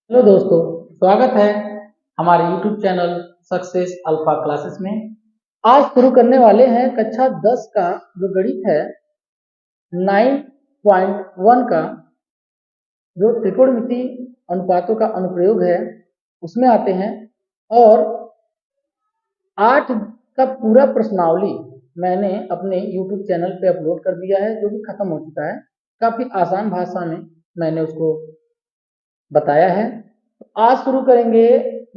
Hello दोस्तों, स्वागत है हमारे YouTube channel success alpha classes में। आज शुरू करने वाले हैं कक्षा 10 का जो गणित है 9.1 का, जो त्रिकोणमिति अनुपातों का अनुप्रयोग है उसमें आते हैं। और 8 का पूरा प्रश्नावली मैंने अपने YouTube चैनल पे अपलोड कर दिया है, जो कि खत्म हो चुका है। काफी आसान भाषा में मैंने उसको बताया है। आज शुरू करेंगे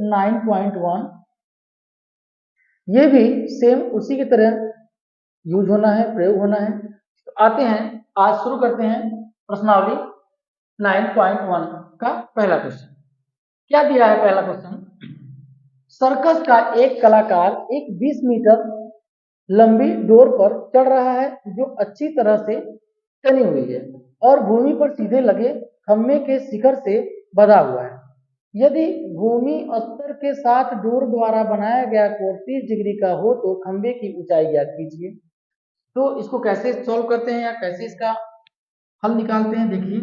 9.1। ये भी सेम उसी की तरह यूज होना है, प्रयोग होना है। तो आते हैं, आज शुरू करते हैं प्रश्नावली 9.1 का पहला क्वेश्चन। क्या दिया है पहला क्वेश्चन? सर्कस का एक कलाकार एक 20 मीटर लंबी डोर पर चढ़ रहा है, जो अच्छी तरह से तनी हुई है और भूमि पर सीधे लगे खम्भे के शिखर से बंधा हुआ है। यदि भूमि स्तर के साथ डोर द्वारा बनाया गया कोण 30 डिग्री का हो तो खंभे की ऊंचाई ज्ञात कीजिए। तो इसको कैसे सॉल्व करते हैं या कैसे इसका हल निकालते हैं, देखिए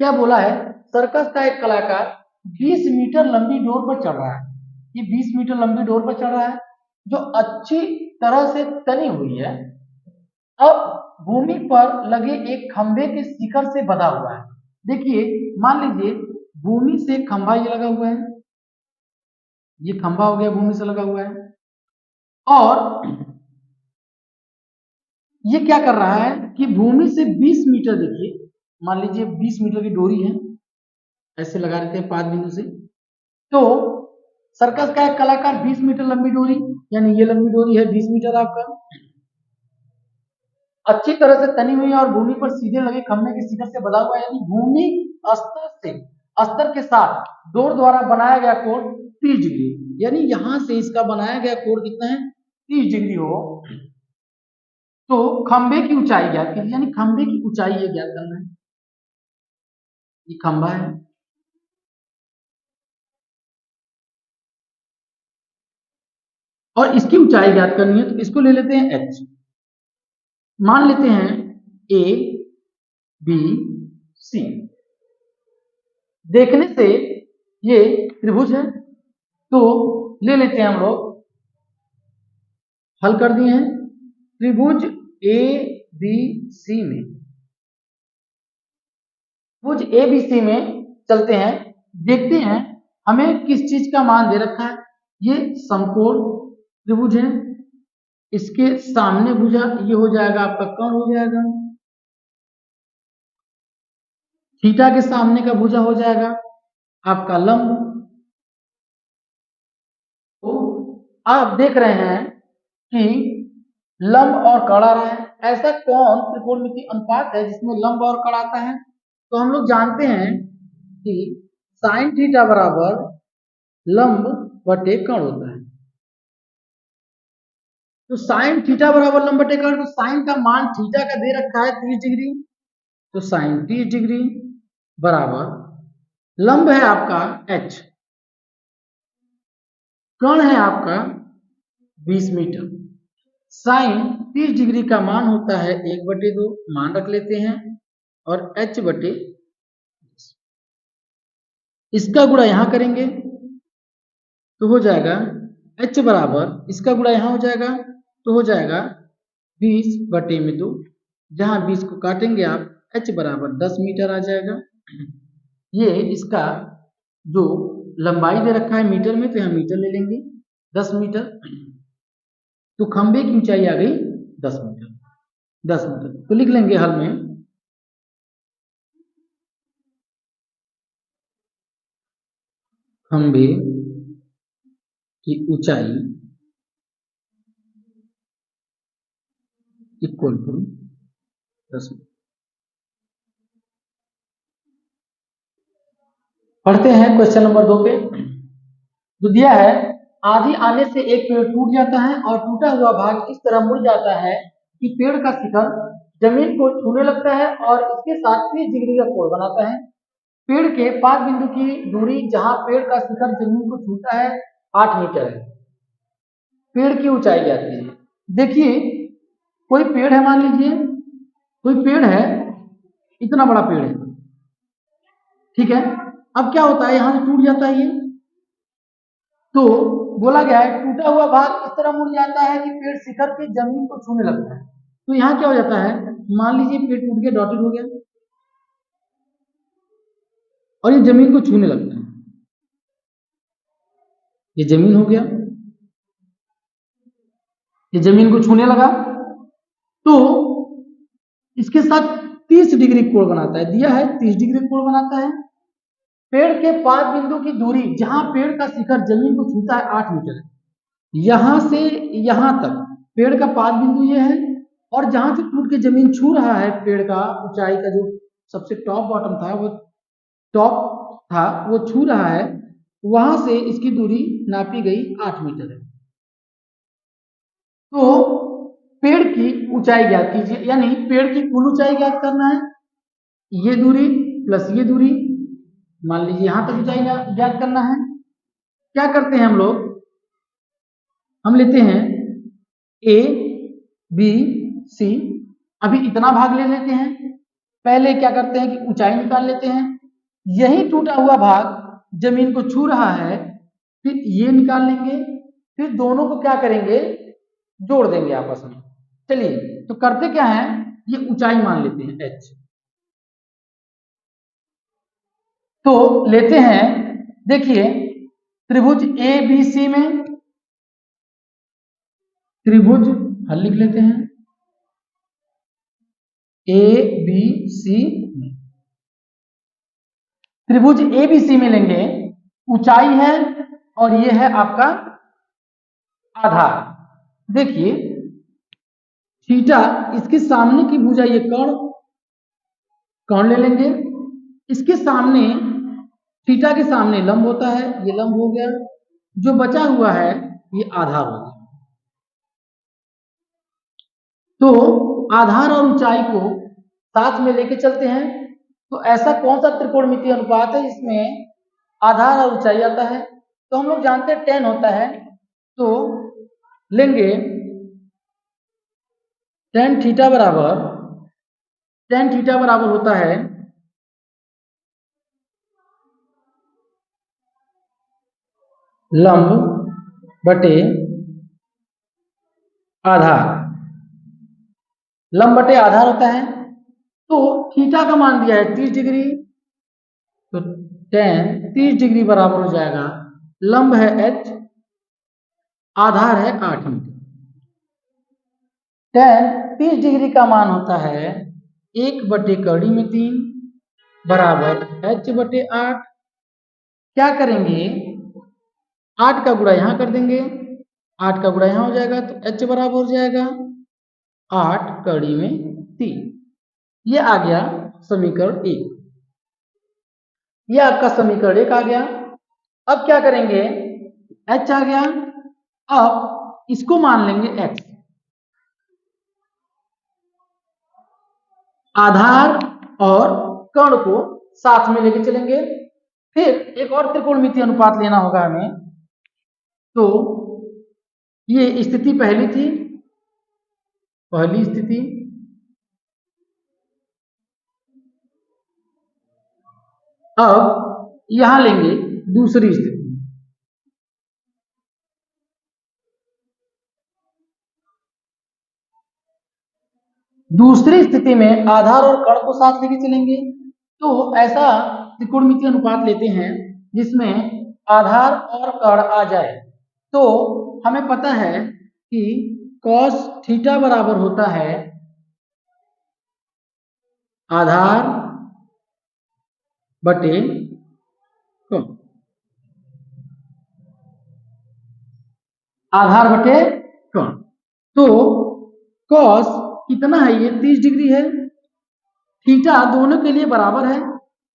क्या बोला है। सर्कस का एक कलाकार 20 मीटर लंबी डोर पर चढ़ रहा है। ये 20 मीटर लंबी डोर पर चढ़ रहा है जो अच्छी तरह से तनी हुई है। अब भूमि पर लगे एक खंभे के शिखर से बंधा हुआ है। देखिए, मान लीजिए भूमि से खंभा ये लगा हुआ है, ये खंभा हो गया, भूमि से लगा हुआ है। और ये क्या कर रहा है कि भूमि से 20 मीटर, देखिए मान लीजिए 20 मीटर की डोरी है, ऐसे लगा देते हैं 5 बिंदु से। तो सर्कस का एक कलाकार 20 मीटर लंबी डोरी, यानी ये लंबी डोरी है 20 मीटर आपका, अच्छी तरह से तनी हुई है और भूमि पर सीधे लगे खंभे के शिखर से बंधा हुआ है। यानी भूमि स्तर से स्तर के साथ डोर द्वारा बनाया गया कोण 30 डिग्री, यानी यहां से इसका बनाया गया कोण कितना है, 30 डिग्री हो तो खंभे की ऊंचाई ज्ञात कीजिए। यानी खंभे की ऊंचाई ये ज्ञात करना है। ये खंभा है, और इसकी ऊंचाई ज्ञात करनी है, तो इसको ले लेते हैं h। मान लेते हैं a b c। देखने से ये त्रिभुज है, तो ले लेते हैं हम लोग, हल कर दिए हैं। त्रिभुज ए बी सी में, त्रिभुज ए बी सी में चलते हैं, देखते हैं हमें किस चीज का मान दे रखा है। ये समकोण त्रिभुज है, इसके सामने भुजा ये हो जाएगा आपका कर्ण हो जाएगा, थीटा के सामने का भुजा हो जाएगा आपका लंब। तो आप देख रहे हैं कि लंब और कड़ आ रहा है। ऐसा कौन त्रिकोणमिति अनुपात है जिसमें लंब और कड़ आता है? तो हम लोग जानते हैं कि साइन थीटा बराबर लंब बटे कर्ण होता है। तो साइन थीटा बराबर लंब बटे कर्ण, तो साइन का मान थीटा का दे रखा है 30 डिग्री, तो साइन 30 डिग्री बराबर लंब है आपका h, कर्ण है आपका 20 मीटर। साइन 30 डिग्री का मान होता है 1/2, मान रख लेते हैं, और h बटे, इसका गुणा यहां करेंगे तो हो जाएगा h बराबर, इसका गुणा यहां हो जाएगा तो हो जाएगा 20/2। जहां 20 को काटेंगे आप, h बराबर 10 मीटर आ जाएगा। ये इसका जो लंबाई दे रखा है मीटर में, तो यहां मीटर ले लेंगे 10 मीटर। तो खंभे की ऊंचाई आ गई 10 मीटर, 10 मीटर। तो लिख लेंगे हल में, खंभे की ऊंचाई इक्वल टू 10 मीटर। पढ़ते हैं क्वेश्चन नंबर 2 पे, जो दिया है। आंधी आने से एक पेड़ टूट जाता है और टूटा हुआ भाग इस तरह मुड़ जाता है कि पेड़ का शिखर जमीन को छूने लगता है और इसके साथ 30 डिग्री का कोण बनाता है। पेड़ के 5 बिंदु की दूरी जहां पेड़ का शिखर जमीन को छूता है 8 मीटर है। पेड़ की ऊंचाई ज्ञात कीजिए। देखिए, कोई पेड़ है, मान लीजिए कोई पेड़ है, इतना बड़ा पेड़ है, ठीक है। अब क्या होता है, यहां से टूट जाता है ये, तो बोला गया है टूटा हुआ भाग इस तरह मुड़ जाता है कि पेड़ शिखर के जमीन को छूने लगता है। तो यहाँ क्या हो जाता है, मान लीजिए पेड़ टूट गया, डॉटेड हो गया और ये जमीन को छूने लगता है, ये जमीन हो गया, ये जमीन को छूने लगा, तो इसके साथ 30 डिग्री कोण बनाता है, दिया है 30 डिग्री कोण बनाता है। पेड़ के 5 बिंदु की दूरी, जहां पेड़ का शिखर जमीन को छूता है 8 मीटर है, यहां से यहां तक पेड़ का 5 बिंदु ये है, और जहां से टूट के जमीन छू रहा है पेड़ का ऊंचाई का जो सबसे टॉप बॉटम था, वो टॉप था वो छू रहा है, वहां से इसकी दूरी नापी गई 8 मीटर है। तो पेड़ की ऊंचाई ज्ञात कीजिए, यानी पेड़ की कुल ऊंचाई ज्ञात करना है, ये दूरी प्लस ये दूरी, मान लीजिए यहां तक ऊंचाई ज्ञात करना है। क्या करते हैं हम लोग, हम लेते हैं ए बी सी, अभी इतना भाग ले लेते हैं, पहले क्या करते हैं कि ऊंचाई निकाल लेते हैं, यही टूटा हुआ भाग जमीन को छू रहा है, फिर ये निकाल लेंगे, फिर दोनों को क्या करेंगे, जोड़ देंगे आपस में। चलिए तो करते क्या है, ये ऊंचाई मान लेते हैं h, तो लेते हैं, देखिए त्रिभुज ए बी सी में, त्रिभुज हल लिख लेते हैं ए बी सी में, त्रिभुज ए बी सी में लेंगे, ऊंचाई है और ये है आपका आधार। देखिए थीटा, इसके सामने की भुजा ये कर्ण, कर्ण ले लेंगे, इसके सामने थीटा के सामने लंब होता है, ये लंब हो गया, जो बचा हुआ है ये आधार हो गया। तो आधार और ऊंचाई को साथ में लेके चलते हैं, तो ऐसा कौन सा त्रिकोणमितीय अनुपात है जिसमें आधार और ऊंचाई आता है, तो हम लोग जानते हैं tan होता है, तो लेंगे tan थीटा बराबर होता है लंब बटे आधार, लंब बटे आधार होता है। तो थीटा का मान दिया है 30 डिग्री, तो tan 30 डिग्री बराबर हो जाएगा, लंब है h, आधार है 8 मीटर। tan 30 डिग्री का मान होता है 1 बटे कड़ी में 3 बराबर h बटे 8। क्या करेंगे, 8 का गुणा यहां कर देंगे, 8 का गुणा यहां हो जाएगा, तो h बराबर हो जाएगा 8 कड़ी में 3। ये आ गया समीकरण 1, ये आपका समीकरण 1 आ गया। अब क्या करेंगे, h आ गया, अब इसको मान लेंगे x, आधार और कर्ण को साथ में लेके चलेंगे। फिर एक और त्रिकोणमितीय अनुपात लेना होगा हमें, तो ये स्थिति पहली थी, पहली स्थिति, अब यहां लेंगे दूसरी स्थिति, दूसरी स्थिति में आधार और कर्ण को साथ लेके चलेंगे। तो ऐसा त्रिकोणमितीय अनुपात लेते हैं जिसमें आधार और कर्ण आ जाए, तो हमें पता है कि cos थीटा बराबर होता है आधार बटे कर्ण, आधार बटे कर्ण। तो cos कितना है, ये 30 डिग्री है, थीटा दोनों के लिए बराबर है,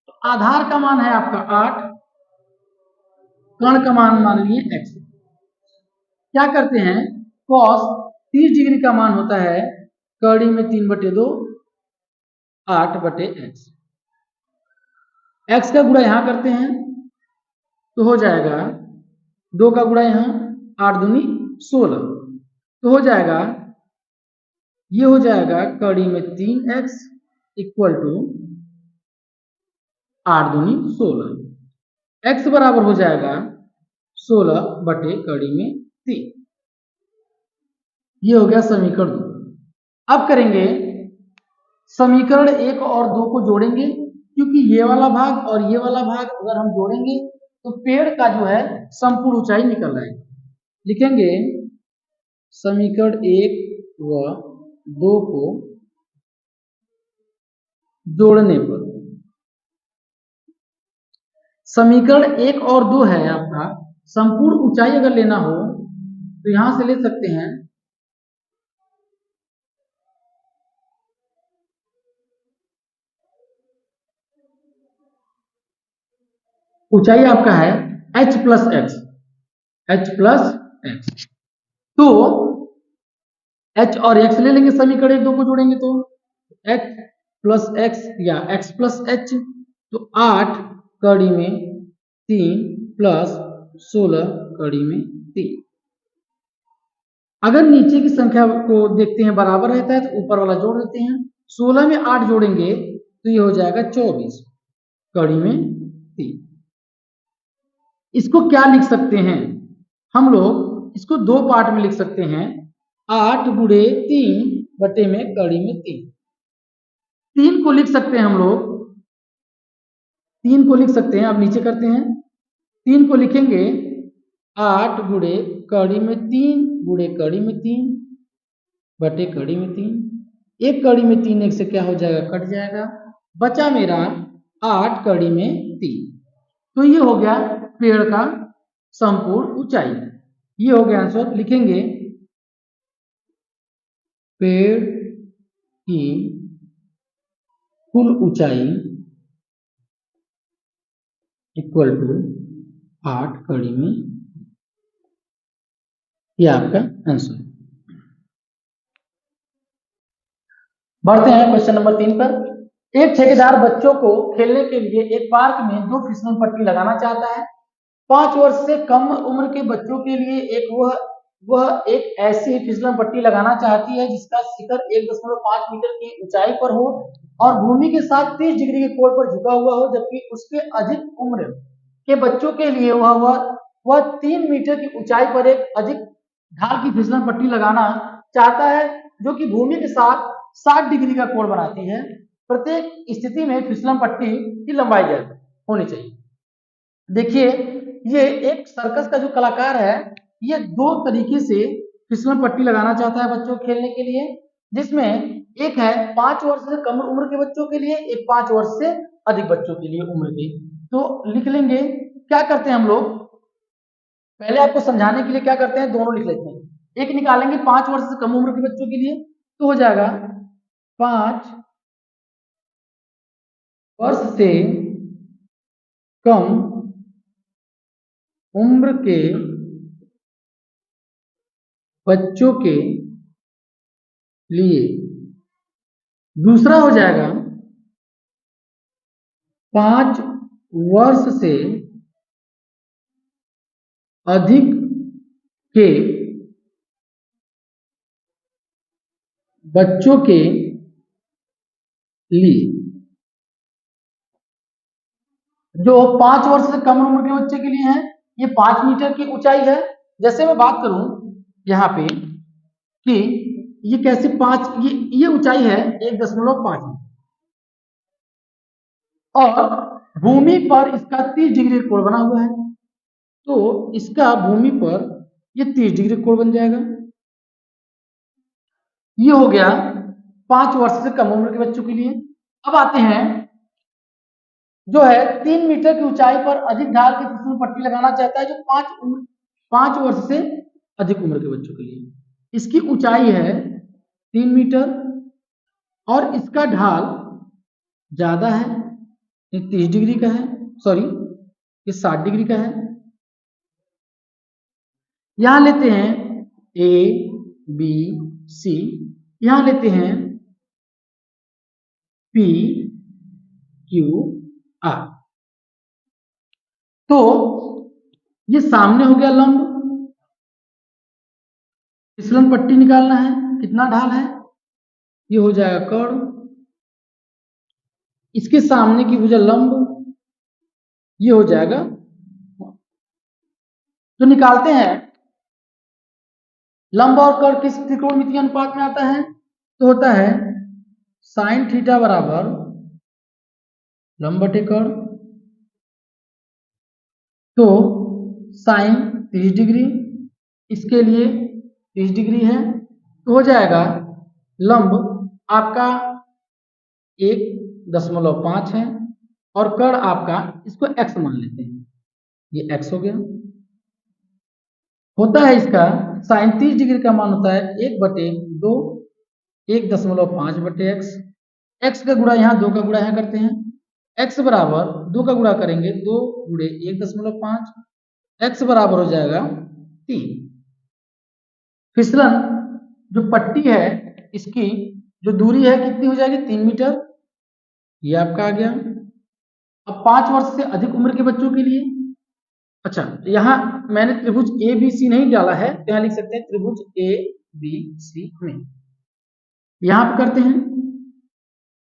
तो आधार का मान है आपका 8, कर्ण का मान मान लिए x। क्या करते हैं, cos 30 डिग्री का मान होता है कड़ी में 3 बटे 2, 8 बटे x, x का गुणा यहां करते हैं तो हो जाएगा 2 का गुणा यहां, 8 दूनी 16, तो हो जाएगा, ये हो जाएगा कड़ी में 3x इक्वल टू 8 दूनी 16, x बराबर हो जाएगा 16 बटे कड़ी में 3। ये हो गया समीकरण 2। अब करेंगे समीकरण 1 और 2 को जोड़ेंगे, क्योंकि ये वाला भाग और ये वाला भाग अगर हम जोड़ेंगे तो पेड़ का जो है संपूर्ण ऊंचाई निकल आएगी। लिखेंगे समीकरण 1 व 2 को जोड़ने पर समीकरण 1 और 2 है आपका, संपूर्ण ऊंचाई अगर लेना हो तो यहां से ले सकते हैं ऊंचाई आपका है h प्लस एक्स, तो h और x ले लेंगे, समीकरण 1 2 को जोड़ेंगे तो h प्लस एक्स या x प्लस h, तो 8 कड़ी में 3 प्लस 16 कड़ी में 3। अगर नीचे की संख्या को देखते हैं बराबर रहता है तो ऊपर वाला जोड़ देते हैं। 16 में 8 जोड़ेंगे तो ये हो जाएगा 24 कड़ी में 3। इसको क्या लिख सकते हैं हम लोग, इसको दो पार्ट में लिख सकते हैं, 8 गुणे 3 बटे में कड़ी में 3। 3 को लिख सकते हैं हम लोग, 3 को लिख सकते हैं। अब नीचे करते हैं, 3 को लिखेंगे 8 गुणे कड़ी में 3 गुणे कड़ी में 3 बटे कड़ी में 3। एक कड़ी में 3 एक से क्या हो जाएगा, कट जाएगा, बचा मेरा 8 कड़ी में 3। तो ये हो गया पेड़ का संपूर्ण ऊंचाई। ये हो गया आंसर। लिखेंगे पेड़ की कुल ऊंचाई इक्वल टू 8 कड़ी में, ये आपका आंसर। बढ़ते हैं क्वेश्चन नंबर 3 पर। एक ठेकेदार बच्चों को खेलने के लिए एक पार्क में 2 फिसलन पट्टी लगाना चाहता है। 5 वर्ष से कम उम्र के बच्चों के लिए वह एक ऐसी फिसलन पट्टी लगाना चाहती है जिसका शिखर 1.5 मीटर की ऊंचाई पर हो और भूमि के साथ 30 डिग्री के कोण पर झुका हुआ हो, जबकि उसके अधिक उम्र के बच्चों के लिए वह 3 मीटर की ऊंचाई पर एक अधिक ढाल की फिसलन पट्टी लगाना चाहता है जो कि भूमि के साथ 60 डिग्री का कोण बनाती है। प्रत्येक स्थिति में फिसलन पट्टी की लंबाई ज्यादा होनी चाहिए। देखिए, ये एक सर्कस का जो कलाकार है, ये 2 तरीके से फिसलन पट्टी लगाना चाहता है बच्चों को खेलने के लिए, जिसमें एक है 5 वर्ष से कम उम्र के बच्चों के लिए, एक 5 वर्ष से अधिक बच्चों के लिए उम्र की। तो लिख लेंगे, क्या करते हैं हम लोग, पहले आपको समझाने के लिए क्या करते हैं, दोनों लिख लेते हैं। एक निकालेंगे 5 वर्ष से कम उम्र के बच्चों के लिए, तो हो जाएगा 5 वर्ष से कम उम्र के बच्चों के लिए। दूसरा हो जाएगा 5 वर्ष से अधिक के बच्चों के लिए। जो 5 वर्ष से कम उम्र के बच्चे के लिए है, ये 5 मीटर की ऊंचाई है। जैसे मैं बात करूं यहाँ पे कि ये कैसे 5, ये ऊंचाई है 1.5 और भूमि पर इसका 30 डिग्री कोण बना हुआ है, तो इसका भूमि पर ये 30 डिग्री कोण बन जाएगा। ये हो गया 5 वर्ष से कम उम्र के बच्चों के लिए। अब आते हैं जो है 3 मीटर की ऊंचाई पर अधिक ढाल की फिसलन पट्टी लगाना चाहता है, जो 5 वर्ष से अधिक उम्र के बच्चों के लिए। इसकी ऊंचाई है 3 मीटर और इसका ढाल ज्यादा है, ये 30 डिग्री का है, सॉरी ये 60 डिग्री का है। यहां लेते हैं ए बी सी, यहां लेते हैं पी क्यू आर। तो ये सामने हो गया लंब, फिसलन पट्टी निकालना है, कितना ढाल है, ये हो जाएगा कर्ण। इसके सामने की भुजा लंब, ये हो जाएगा। तो निकालते हैं लंब और कर्ण किस त्रिकोणमितीय अनुपात में आता है, तो होता है साइन थीटा बराबर लंब बटे कर्ण। तो साइन 30 डिग्री, इसके लिए 30 डिग्री है, तो हो जाएगा लंब आपका 1.5 है और कर्ण आपका, इसको x मान लेते हैं, ये x हो गया। होता है इसका साइन 30 डिग्री का मान होता है 1/2, 1.5 बटे x का गुणा यहाँ 2 का गुणा यहाँ करते हैं, x बराबर 2 का गुणा करेंगे 2 गुणे 1.5, x बराबर हो जाएगा 3। फिसलन जो पट्टी है इसकी जो दूरी है कितनी हो जाएगी, 3 मीटर, ये आपका आ गया। अब 5 वर्ष से अधिक उम्र के बच्चों के लिए, अच्छा यहां मैंने त्रिभुज ए बी सी नहीं डाला है, तो यहां लिख सकते हैं त्रिभुज ए बी सी में। यहां पर करते हैं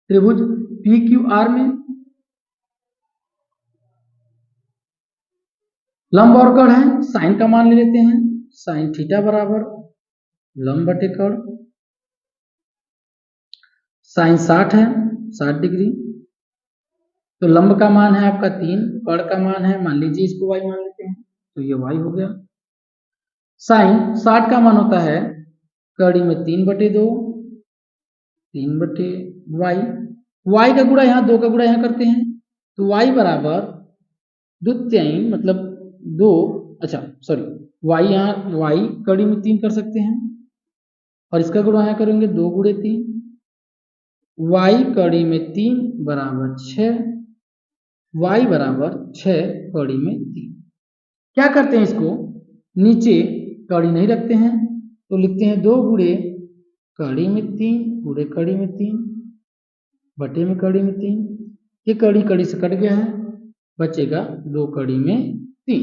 त्रिभुज पी क्यू आर में लंब और कर्ण है, साइन का मान ले लेते हैं, साइन थीटा बराबर लंब बटे कर्ण। साइन 60 है, 60 डिग्री, तो लंब का मान है आपका 3, कर्ण का मान है, मान लीजिए इसको y मान लेते हैं, तो ये y हो गया। साइन 60 का मान होता है कड़ी में 3/2, 3/y, y का गुणा यहाँ 2 का गुणा यहाँ करते हैं, तो y बराबर द्वितीय मतलब 2, अच्छा सॉरी y यहाँ y कड़ी में 3 कर सकते हैं और इसका गुणा यहाँ करेंगे 2 गुणे 3, y कड़ी में 3 बराबर 6, y बराबर 6 कड़ी में 3। क्या करते हैं इसको, नीचे कड़ी नहीं रखते हैं तो लिखते हैं 2 गुणे कड़ी में 3 गुणे कड़ी में 3 बटे में कड़ी में 3, ये कड़ी कड़ी से कट गया है, बचेगा 2 कड़ी में 3,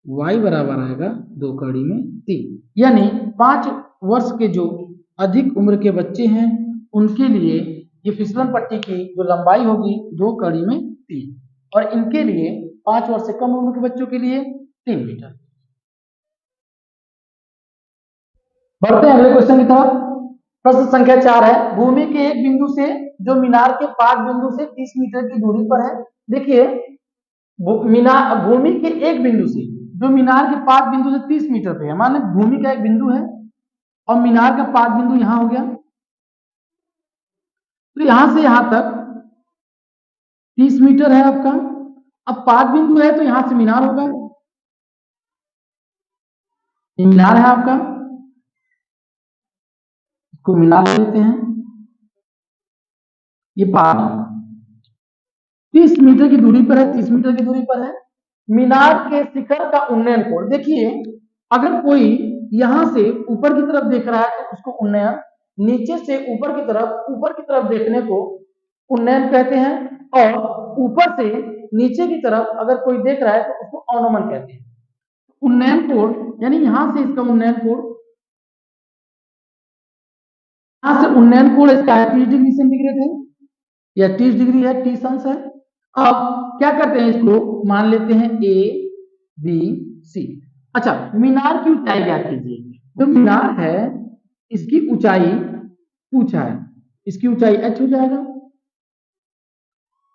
y बराबर आएगा 2 कड़ी में 3। यानी 5 वर्ष के जो अधिक उम्र के बच्चे हैं उनके लिए ये फिसलन पट्टी की जो लंबाई होगी 2 कड़ी में 3, और इनके लिए 5 वर्ष से कम उम्र के बच्चों के लिए 3 मीटर। बढ़ते हैं अगले क्वेश्चन की तरफ। प्रश्न संख्या 4 है, भूमि के एक बिंदु से जो मीनार के 5 बिंदु से 30 मीटर की दूरी पर है। देखिए भूमि के एक बिंदु से जो मीनार के 5 बिंदु से 30 मीटर पे है, मान भूमि का एक बिंदु है और मीनार का 5 बिंदु यहां हो गया, तो यहां से यहां तक 30 मीटर है आपका। अब 5 बिंदु है तो यहां से मीनार होगा, ये मीनार है आपका, इसको मीनार लेते हैं, ये 30 मीटर की दूरी पर है, 30 मीटर की दूरी पर है। मीनार के शिखर का उन्नयन कोण, देखिए अगर कोई यहां से ऊपर की तरफ देख रहा है तो उसको उन्नयन, नीचे से ऊपर की तरफ देखने को उन्नयन कहते हैं, और ऊपर से नीचे की तरफ अगर कोई देख रहा है तो उसको अवनमन कहते हैं। उन्नयन कोण यानी यहां से इसका उन्नयन कोण, यहां से उन्नयन कोण इसका 30 डिग्री सेंटीग्रेड है या 30 डिग्री है, 30 अंश है। अब क्या करते हैं, इसको मान लेते हैं ए बी सी। अच्छा मीनार की ऊंचाई ज्ञात कीजिए, जो मीनार है इसकी ऊंचाई पूछा है, इसकी ऊंचाई h हो जाएगा।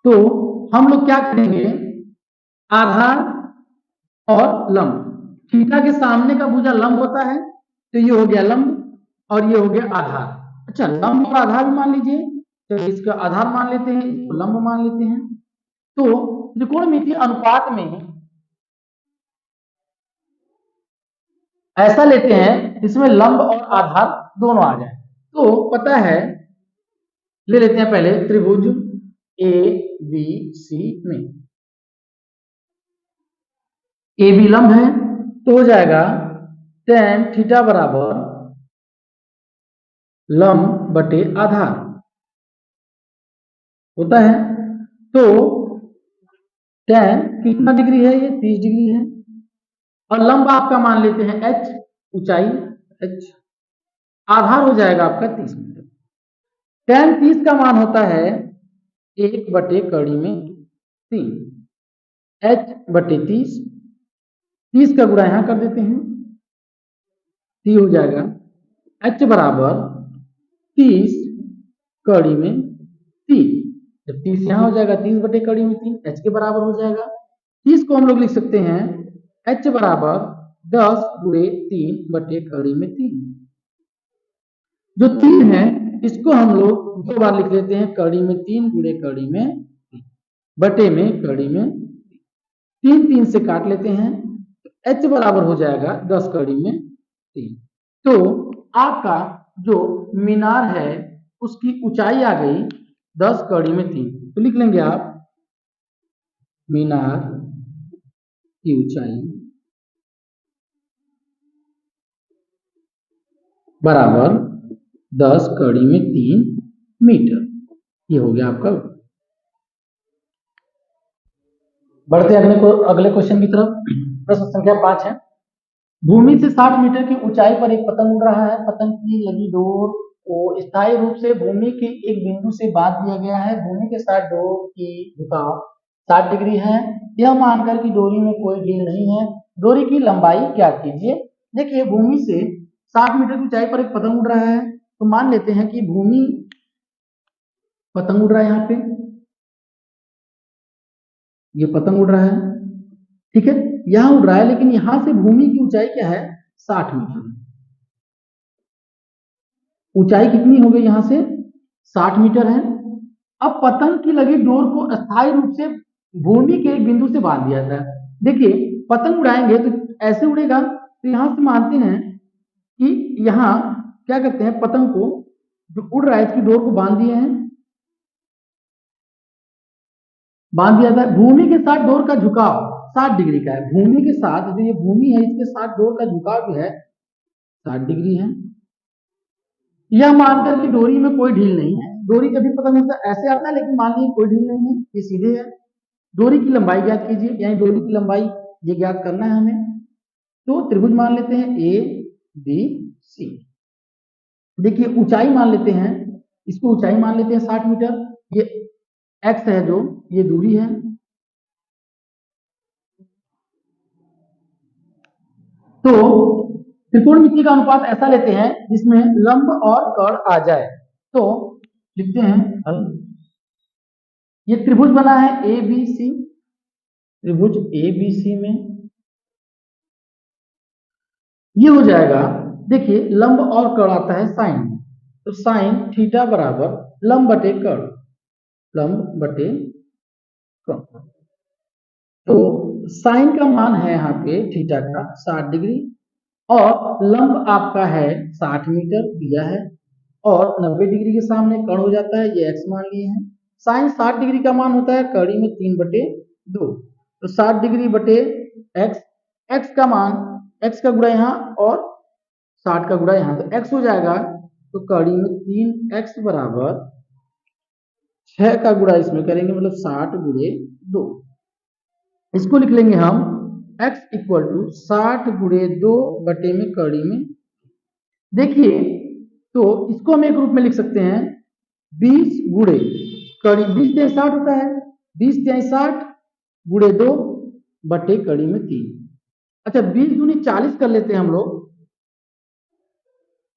तो हम लोग क्या करेंगे, आधार और लंब, थीटा के सामने का भुजा लंब होता है, तो ये हो गया लंब और ये हो गया आधार। अच्छा लंब और आधार भी मान लीजिए, तो इसका आधार मान लेते हैं, इसको लंब मान लेते हैं। तो त्रिकोणमितीय अनुपात में ऐसा लेते हैं इसमें लंब और आधार दोनों आ जाए। तो पता है, ले लेते हैं पहले त्रिभुज ए बी सी में, ए बी लंब है तो हो जाएगा tan थीटा बराबर लंब बटे आधार होता है। तो tan कितना डिग्री है, ये 30 डिग्री है, और लंब आपका मान लेते हैं h, ऊंचाई h, आधार हो जाएगा आपका 30 मीटर। tan 30 का मान होता है 1/3 में 3, h/30, 30 का गुणा यहां कर देते हैं, 30 हो जाएगा h बराबर 30 कड़ी में 3। जब 30 यहां हो जाएगा 30 बटे कड़ी में 3 h के बराबर हो जाएगा। 30 को हम लोग लिख सकते हैं h बराबर 10 गुणे 3 बटे कड़ी में 3। जो 3 है इसको हम लोग 2 बार लिख लेते हैं, कड़ी में 3 गुणे कड़ी में 3 बटे में कड़ी में 3, 3 से काट लेते हैं, h बराबर हो जाएगा 10 कड़ी में 3। तो आपका जो मीनार है उसकी ऊंचाई आ गई 10 कड़ी में 3। तो लिख लेंगे आप मीनार की ऊंचाई बराबर 10 कड़ी में 3 मीटर। ये हो गया आपका। बढ़ते अगले क्वेश्चन की तरफ। प्रश्न संख्या 5 है, भूमि से 60 मीटर की ऊंचाई पर एक पतंग उड़ रहा है। पतंग की लगी डोर को स्थायी रूप से भूमि के एक बिंदु से बांध दिया गया है। भूमि के साथ डोर की झुकाव 60 डिग्री है। यह मानकर कि डोरी में कोई ढील नहीं है, डोरी की लंबाई ज्ञात कीजिए। देखिए, भूमि से 60 मीटर की ऊंचाई पर एक पतंग उड़ रहा है, तो मान लेते हैं कि भूमि पतंग उड़ रहा है, यहाँ पे ये पतंग उड़ रहा है, ठीक है, यहां उड़ रहा है, लेकिन यहां से भूमि की ऊंचाई क्या है 60 मीटर। ऊंचाई कितनी हो गई यहां से 60 मीटर है। अब पतंग की लगी डोर को अस्थायी रूप से भूमि के एक बिंदु से बांध दिया था। देखिए, पतंग उड़ाएंगे तो ऐसे उड़ेगा, तो यहां से मानते हैं कि यहां क्या करते हैं, पतंग को जो उड़ रहा है इसकी डोर को बांध दिए हैं, बांध दिया था। भूमि के साथ डोर का झुकाव 60 डिग्री का है। भूमि के साथ जो ये भूमि है इसके साथ डोर का झुकाव भी है 60 डिग्री है। यह मानकर कि डोरी में कोई ढील नहीं है। डोरी कभी पतंग उड़ता ऐसे आता है, लेकिन मान लीजिए कोई ढील नहीं है, ये सीधे है। डोरी की लंबाई ज्ञात कीजिए, यानी डोरी की लंबाई ये ज्ञात करना है हमें। तो त्रिभुज मान लेते हैं ABC। देखिए, ऊंचाई मान लेते हैं, इसको ऊंचाई मान लेते हैं 60 मीटर। ये x है जो ये दूरी है। तो त्रिकोणमिति का अनुपात ऐसा लेते हैं जिसमें लंब और कर्ण आ जाए। तो लिखते हैं ये त्रिभुज बना है ABC, त्रिभुज ABC में ये हो जाएगा। देखिए, लंब और कर्ण आता है साइन में, तो साइन थीटा बराबर लंब बटे कर्ण, लंब बटे कर्ण। तो साइन का मान है यहाँ पे थीटा का 60 डिग्री, और लंब आपका है 60 मीटर दिया है, और 90 डिग्री के सामने कर्ण हो जाता है, ये x मान लिए हैं। साइन 60 डिग्री का मान होता है कड़ी में 3/2, तो 60 डिग्री बटे x, x का मान, x का गुणा यहाँ और 60 का गुणा यहाँ, तो x हो जाएगा। तो कड़ी में 3x बराबर 6 का गुणा इसमें करेंगे, मतलब 60 गुणे 2। इसको लिख लेंगे हम x इक्वल टू 60 गुणे 2 बटे में कड़ी में। देखिए, तो इसको हम एक रूप में लिख सकते हैं 20 गुणे कड़ी, 20 तिहाई 60 होता है, 20 तिहाई 60 गुणे 2 बटे कड़ी में 3। अच्छा, 20 दूनी 40 कर लेते हैं हम लोग,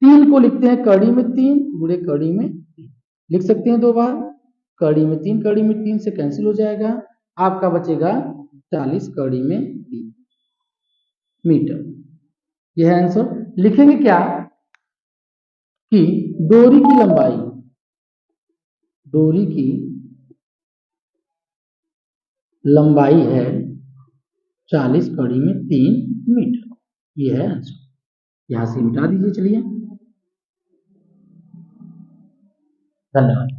3 को लिखते हैं कड़ी में 3 गुणे कड़ी में 3, लिख सकते हैं 2 बार, कड़ी में 3 कड़ी में 3 से कैंसिल हो जाएगा, आपका बचेगा 40 कड़ी में 3 मीटर। यह है आंसर। लिखेंगे क्या कि डोरी की लंबाई, डोरी की लंबाई है 40 कड़ी में 3 मीटर। यह है आंसर। यहां से मिटा दीजिए। चलिए, धन्यवाद।